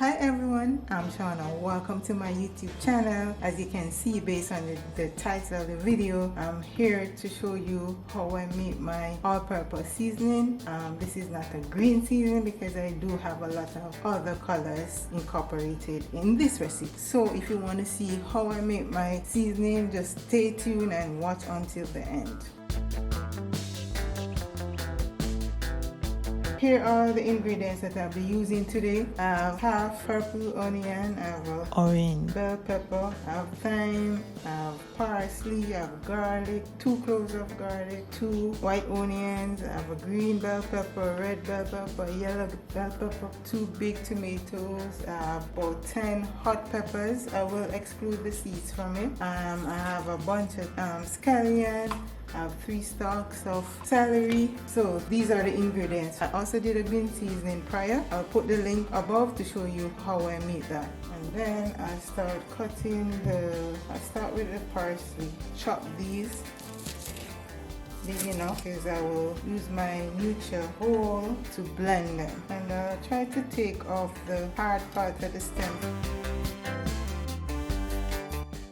Hi everyone, I'm Shawna. Welcome to my YouTube channel. As you can see based on the title of the video, I'm here to show you how I make my all-purpose seasoning. This is not a green seasoning because I do have a lot of other colors incorporated in this recipe. So if you want to see how I make my seasoning, just stay tuned and watch until the end. Here are the ingredients that I'll be using today. I have half purple onion, I have orange bell pepper, I have thyme, I have parsley, I have garlic, 2 cloves of garlic, 2 white onions, I have a green bell pepper, red bell pepper, yellow bell pepper, 2 big tomatoes, I have about 10 hot peppers. I will exclude the seeds from it. I have a bunch of scallion. I have 3 stalks of celery. So these are the ingredients. I also did a green seasoning prior. I'll put the link above to show you how I make that. And then I start with the parsley. Chop these big enough because I will use my neutral bowl to blend them. And I'll try to take off the hard part of the stem.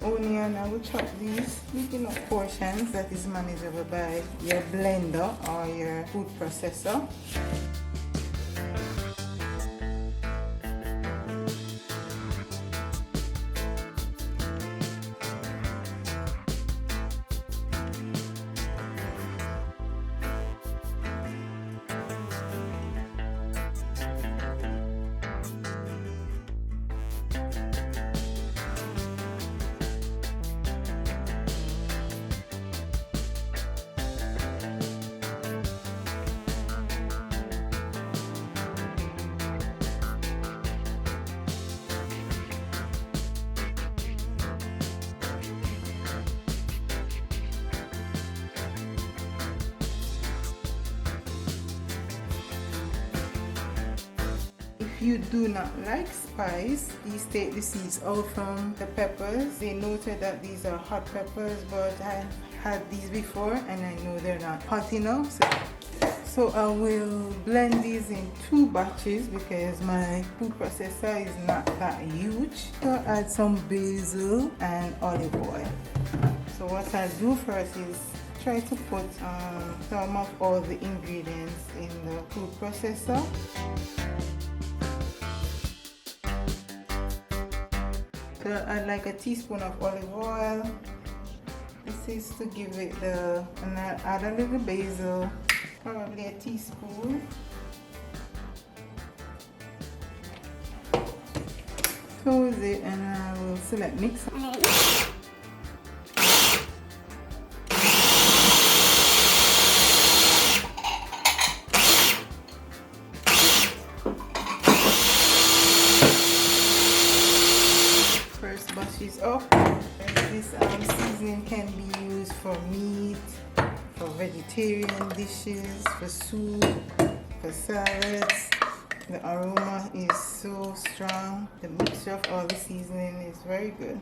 Onion, I will chop these big enough portions that is manageable by your blender or your food processor. If you do not like spice, please take the seeds out from the peppers. They noted that these are hot peppers, but I've had these before and I know they're not hot enough. So I will blend these in 2 batches because my food processor is not that huge. So I'll add some basil and olive oil. So what I'll do first is try to put some of all the ingredients in the food processor. So I'd like a teaspoon of olive oil. This is to give it and I'll add a little basil, probably a teaspoon. Close it and I will select mix. Is up. This seasoning can be used for meat, for vegetarian dishes, for soup, for salads. The aroma is so strong. The mixture of all the seasoning is very good.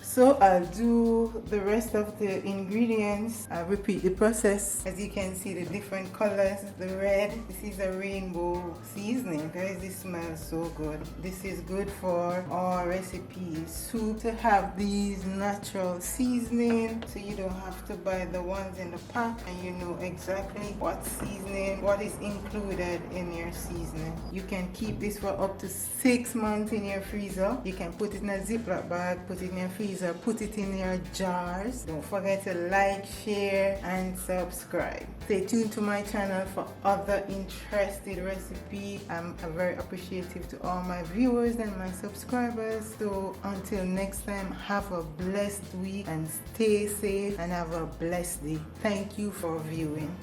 So I'll do the rest of the ingredients. I'll repeat the process. As you can see, the different colors. The red, this is a rainbow seasoning. Guys, this smells so good. This is good for all recipes. Soup, to have these natural seasoning so you don't have to buy the ones in the pack and you know exactly what seasoning, what is included in your seasoning. You can keep this for up to 6 months in your freezer. You can put it in a Ziploc bag, put it in your freezer, put it in your jars. Don't forget to like, share and subscribe. Stay tuned to my channel for other interesting recipes. I'm very appreciative to all my viewers and my subscribers. So until next time, have a blessed week and stay safe and have a blessed day. Thank you for viewing.